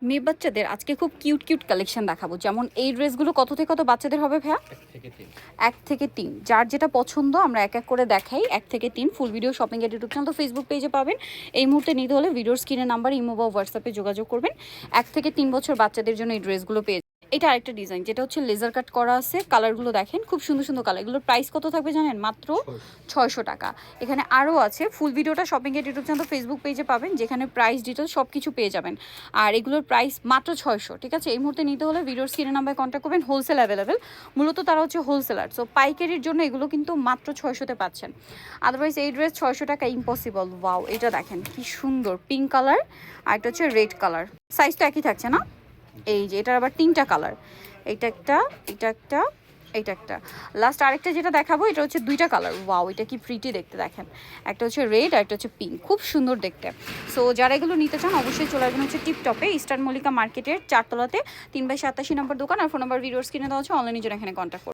মেয়ে বাচ্চাদের আজকে খুব কিউট কিউট কালেকশন দেখাবো। যেমন এই ড্রেসগুলো কত থেকে কত বাচ্চাদের হবে ভাইয়া? 1 থেকে 3। যার যেটা পছন্দ আমরা এক এক করে দেখাই। 1 থেকে 3 ফুল ভিডিও শপিং এর ইউটিউব চ্যানেল তো ফেসবুক পেজে পাবেন। এই মুহূর্তে নিতে হলে ভিডিওর স্ক্রিনের নাম্বার ইমো বা হোয়াটসঅ্যাপে যোগাযোগ করবেন। 1 থেকে 3 বছর বাচ্চাদের জন্য এই ড্রেসগুলো পেয়ে। এটা আরেকটা ডিজাইন যেটা হচ্ছে লেজার কাট করা আছে। কালারগুলো দেখেন খুব সুন্দর সুন্দর কালার। এগুলোর প্রাইস কত থাকবে জানেন? মাত্র 600 টাকা। এখানে আরও আছে। ফুল ভিডিওটা শপিং এর ইউটিউব চ্যানেল ফেসবুক পেজে পাবেন, যেখানে প্রাইস ডিটেল সব কিছু পেয়ে যাবেন। আর এগুলোর প্রাইস মাত্র 600। ঠিক আছে, এই মুহূর্তে নিতে হলে ভিডিওর স্ক্রিনের নাম্বারে কন্ট্যাক্ট করবেন। হোলসেল অ্যাভেলেবেল, মূলত তারা হচ্ছে হোলসেলার। সো পাইকারির জন্য এগুলো কিন্তু মাত্র 600-তে পাচ্ছেন। আদারওয়াইজ এই ড্রেস 600 টাকা ইম্পসিবল। ওয়াও, এটা দেখেন কি সুন্দর পিঙ্ক কালার, আর এটা হচ্ছে রেড কালার। সাইজ তো একই থাকছে না? এই যে এটার আবার 3টা কালার, এটা একটা, এটা একটা, এইটা একটা। লাস্ট আরেকটা যেটা দেখাবো এটা হচ্ছে 2টা কালার। ওয়াও, এটা কি প্রিটি দেখতে দেখেন। একটা হচ্ছে রেড আর একটা হচ্ছে পিঙ্ক, খুব সুন্দর দেখতে। সো যারা এগুলো নিতে চান অবশ্যই চলে আসবেন হচ্ছে টিপটপে, ইস্টার্ন মল্লিকা মার্কেটের 4 তলাতে 3/87 নম্বর দোকান। আর ফোন নাম্বার ভিডিওর স্ক্রিনে দেওয়া হচ্ছে, অনলাইনে জন্য এখানে কন্ট্যাক্ট করুন।